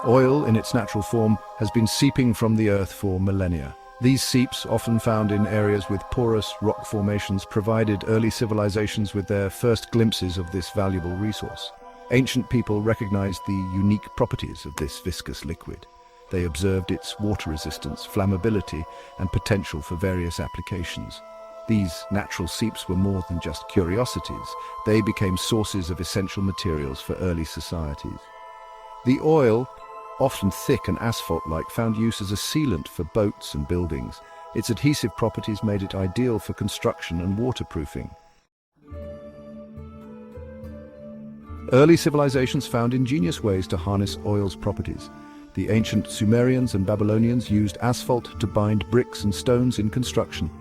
Oil, in its natural form, has been seeping from the earth for millennia. These seeps, often found in areas with porous rock formations, provided early civilizations with their first glimpses of this valuable resource. Ancient people recognized the unique properties of this viscous liquid. They observed its water resistance, flammability, and potential for various applications. These natural seeps were more than just curiosities. They became sources of essential materials for early societies. The oil, often thick and asphalt-like, found use as a sealant for boats and buildings. Its adhesive properties made it ideal for construction and waterproofing. Early civilizations found ingenious ways to harness oil's properties. The ancient Sumerians and Babylonians used asphalt to bind bricks and stones in construction.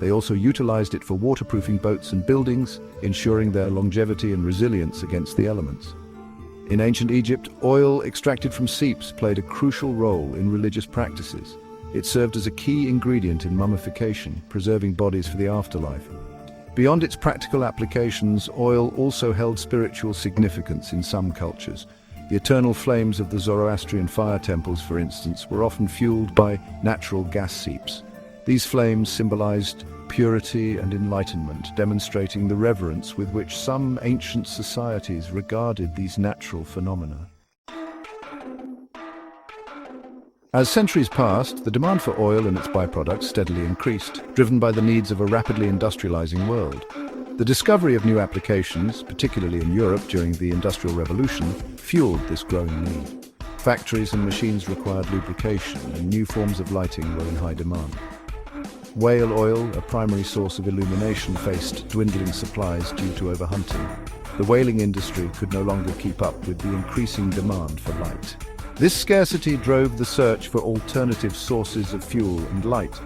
They also utilized it for waterproofing boats and buildings, ensuring their longevity and resilience against the elements. In ancient Egypt, oil extracted from seeps played a crucial role in religious practices. It served as a key ingredient in mummification, preserving bodies for the afterlife. Beyond its practical applications, oil also held spiritual significance in some cultures. The eternal flames of the Zoroastrian fire temples, for instance, were often fueled by natural gas seeps. These flames symbolized purity and enlightenment, demonstrating the reverence with which some ancient societies regarded these natural phenomena. As centuries passed, the demand for oil and its byproducts steadily increased, driven by the needs of a rapidly industrializing world. The discovery of new applications, particularly in Europe during the Industrial Revolution, fueled this growing need. Factories and machines required lubrication, and new forms of lighting were in high demand. Whale oil, a primary source of illumination, faced dwindling supplies due to overhunting. The whaling industry could no longer keep up with the increasing demand for light. This scarcity drove the search for alternative sources of fuel and light.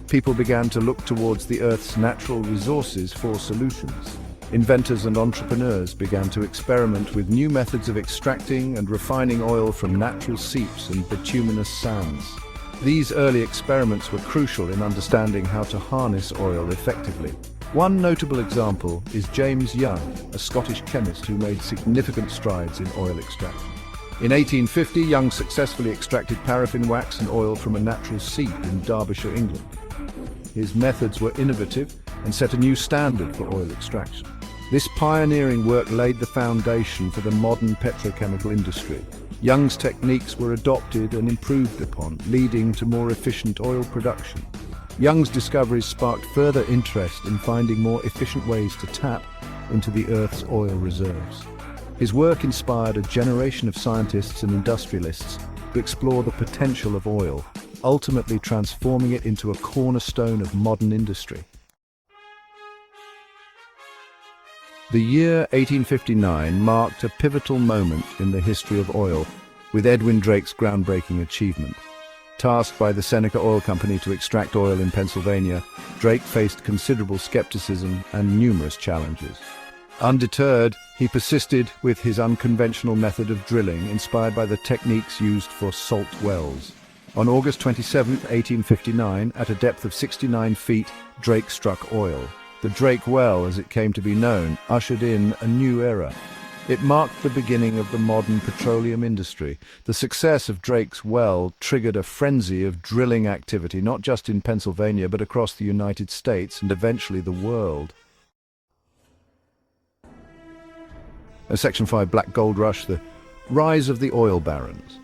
People began to look towards the Earth's natural resources for solutions. Inventors and entrepreneurs began to experiment with new methods of extracting and refining oil from natural seeps and bituminous sands. These early experiments were crucial in understanding how to harness oil effectively. One notable example is James Young, a Scottish chemist who made significant strides in oil extraction. In 1850, Young successfully extracted paraffin wax and oil from a natural seep in Derbyshire, England. His methods were innovative and set a new standard for oil extraction. This pioneering work laid the foundation for the modern petrochemical industry. Young's techniques were adopted and improved upon, leading to more efficient oil production. Young's discoveries sparked further interest in finding more efficient ways to tap into the Earth's oil reserves. His work inspired a generation of scientists and industrialists to explore the potential of oil, ultimately transforming it into a cornerstone of modern industry. The year 1859 marked a pivotal moment in the history of oil, with Edwin Drake's groundbreaking achievement. Tasked by the Seneca Oil Company to extract oil in Pennsylvania, Drake faced considerable skepticism and numerous challenges. Undeterred, he persisted with his unconventional method of drilling, inspired by the techniques used for salt wells. On August 27, 1859, at a depth of 69 feet, Drake struck oil. The Drake Well, as it came to be known, ushered in a new era. It marked the beginning of the modern petroleum industry. The success of Drake's well triggered a frenzy of drilling activity, not just in Pennsylvania, but across the United States and eventually the world. A Section 5 Black Gold Rush, the rise of the oil barons.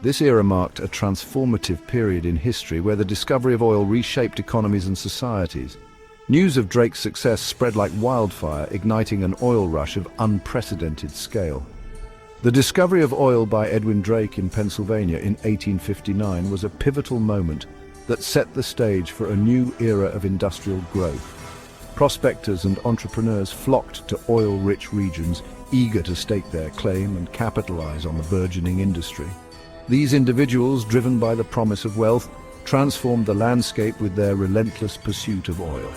This era marked a transformative period in history where the discovery of oil reshaped economies and societies. News of Drake's success spread like wildfire, igniting an oil rush of unprecedented scale. The discovery of oil by Edwin Drake in Pennsylvania in 1859 was a pivotal moment that set the stage for a new era of industrial growth. Prospectors and entrepreneurs flocked to oil-rich regions, eager to stake their claim and capitalize on the burgeoning industry. These individuals, driven by the promise of wealth, transformed the landscape with their relentless pursuit of oil.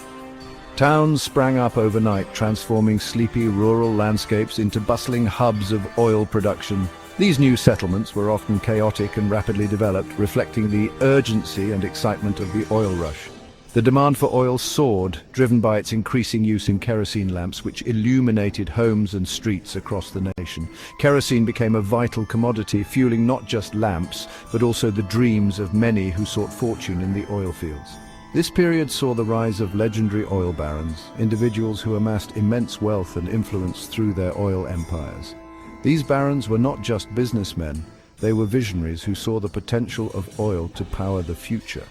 Towns sprang up overnight, transforming sleepy rural landscapes into bustling hubs of oil production. These new settlements were often chaotic and rapidly developed, reflecting the urgency and excitement of the oil rush. The demand for oil soared, driven by its increasing use in kerosene lamps, which illuminated homes and streets across the nation. Kerosene became a vital commodity, fueling not just lamps, but also the dreams of many who sought fortune in the oil fields. This period saw the rise of legendary oil barons, individuals who amassed immense wealth and influence through their oil empires. These barons were not just businessmen, they were visionaries who saw the potential of oil to power the future.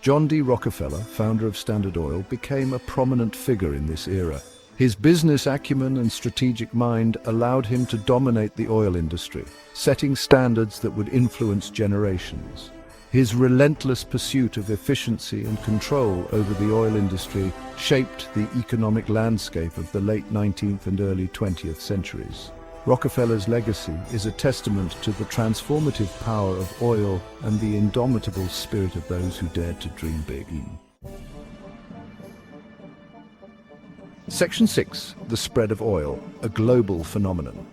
John D. Rockefeller, founder of Standard Oil, became a prominent figure in this era. His business acumen and strategic mind allowed him to dominate the oil industry, setting standards that would influence generations. His relentless pursuit of efficiency and control over the oil industry shaped the economic landscape of the late 19th and early 20th centuries. Rockefeller's legacy is a testament to the transformative power of oil and the indomitable spirit of those who dared to dream big. Section 6. The spread of oil, a global phenomenon.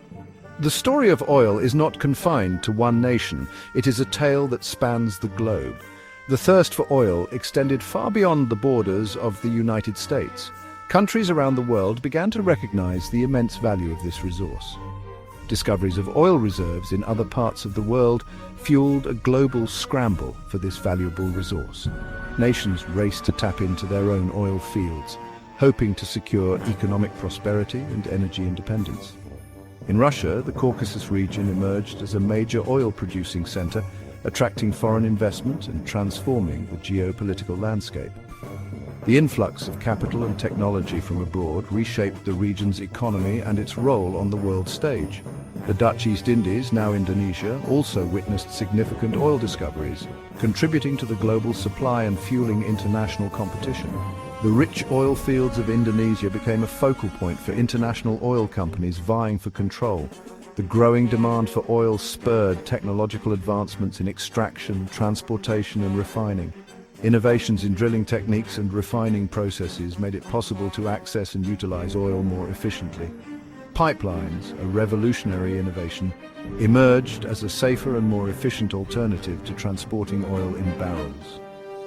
The story of oil is not confined to one nation. It is a tale that spans the globe. The thirst for oil extended far beyond the borders of the United States. Countries around the world began to recognize the immense value of this resource. Discoveries of oil reserves in other parts of the world fueled a global scramble for this valuable resource. Nations raced to tap into their own oil fields, hoping to secure economic prosperity and energy independence. In Russia, the Caucasus region emerged as a major oil-producing center, attracting foreign investment and transforming the geopolitical landscape. The influx of capital and technology from abroad reshaped the region's economy and its role on the world stage. The Dutch East Indies, now Indonesia, also witnessed significant oil discoveries, contributing to the global supply and fueling international competition. The rich oil fields of Indonesia became a focal point for international oil companies vying for control. The growing demand for oil spurred technological advancements in extraction, transportation, and refining. Innovations in drilling techniques and refining processes made it possible to access and utilize oil more efficiently. Pipelines, a revolutionary innovation, emerged as a safer and more efficient alternative to transporting oil in barrels.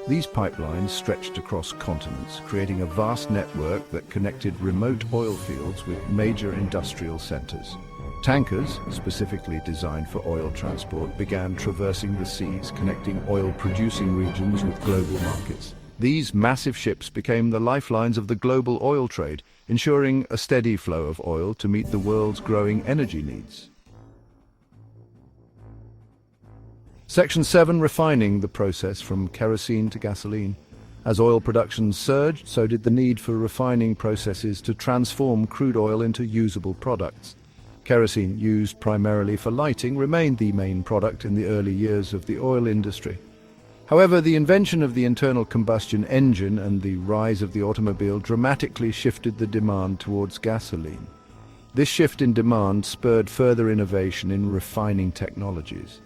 These pipelines stretched across continents, creating a vast network that connected remote oil fields with major industrial centers. Tankers, specifically designed for oil transport, began traversing the seas, connecting oil-producing regions with global markets. These massive ships became the lifelines of the global oil trade, ensuring a steady flow of oil to meet the world's growing energy needs. Section 7. Refining the process from kerosene to gasoline. As oil production surged, so did the need for refining processes to transform crude oil into usable products. Kerosene, used primarily for lighting, remained the main product in the early years of the oil industry. However, the invention of the internal combustion engine and the rise of the automobile dramatically shifted the demand towards gasoline. This shift in demand spurred further innovation in refining technologies.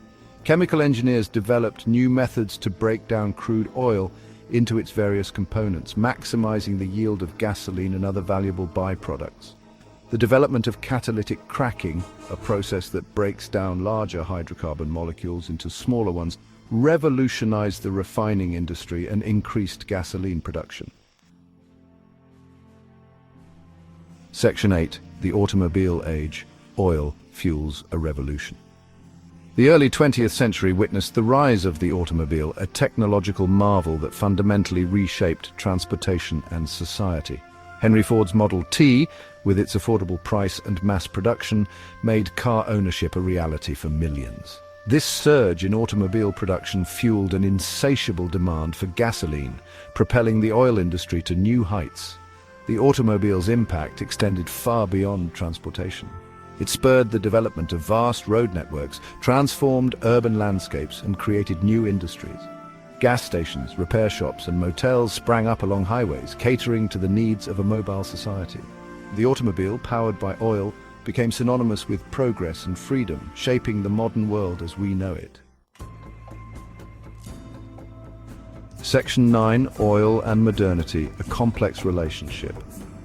Chemical engineers developed new methods to break down crude oil into its various components, maximizing the yield of gasoline and other valuable byproducts. The development of catalytic cracking, a process that breaks down larger hydrocarbon molecules into smaller ones, revolutionized the refining industry and increased gasoline production. Section 8. The Automobile Age. Oil fuels a revolution. The early 20th century witnessed the rise of the automobile, a technological marvel that fundamentally reshaped transportation and society. Henry Ford's Model T, with its affordable price and mass production, made car ownership a reality for millions. This surge in automobile production fueled an insatiable demand for gasoline, propelling the oil industry to new heights. The automobile's impact extended far beyond transportation. It spurred the development of vast road networks, transformed urban landscapes, and created new industries. Gas stations, repair shops, and motels sprang up along highways, catering to the needs of a mobile society. The automobile, powered by oil, became synonymous with progress and freedom, shaping the modern world as we know it. Section 9. Oil and modernity, a complex relationship.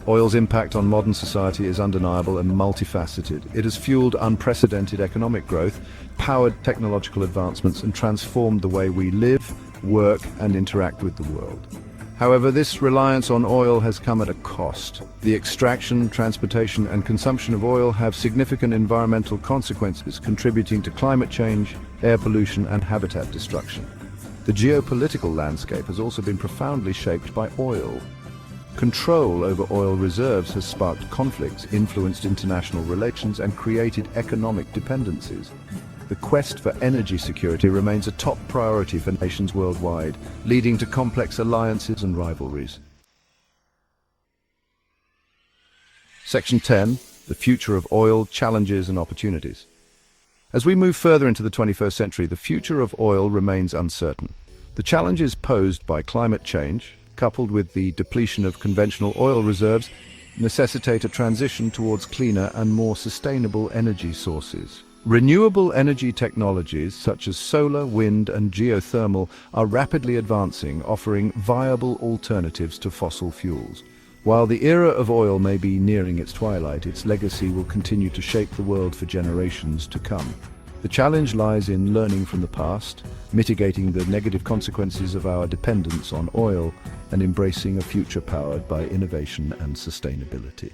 Oil's impact on modern society is undeniable and multifaceted. It has fueled unprecedented economic growth, powered technological advancements, and transformed the way we live, work, and interact with the world. However, this reliance on oil has come at a cost. The extraction, transportation, and consumption of oil have significant environmental consequences, contributing to climate change, air pollution, and habitat destruction. The geopolitical landscape has also been profoundly shaped by oil. Control over oil reserves has sparked conflicts, influenced international relations, and created economic dependencies. The quest for energy security remains a top priority for nations worldwide, leading to complex alliances and rivalries. Section 10. The future of oil, challenges and opportunities. As we move further into the 21st century, the future of oil remains uncertain. The challenges posed by climate change, coupled with the depletion of conventional oil reserves, necessitate a transition towards cleaner and more sustainable energy sources. Renewable energy technologies such as solar, wind, and geothermal are rapidly advancing, offering viable alternatives to fossil fuels. While the era of oil may be nearing its twilight, its legacy will continue to shape the world for generations to come. The challenge lies in learning from the past, mitigating the negative consequences of our dependence on oil, and embracing a future powered by innovation and sustainability.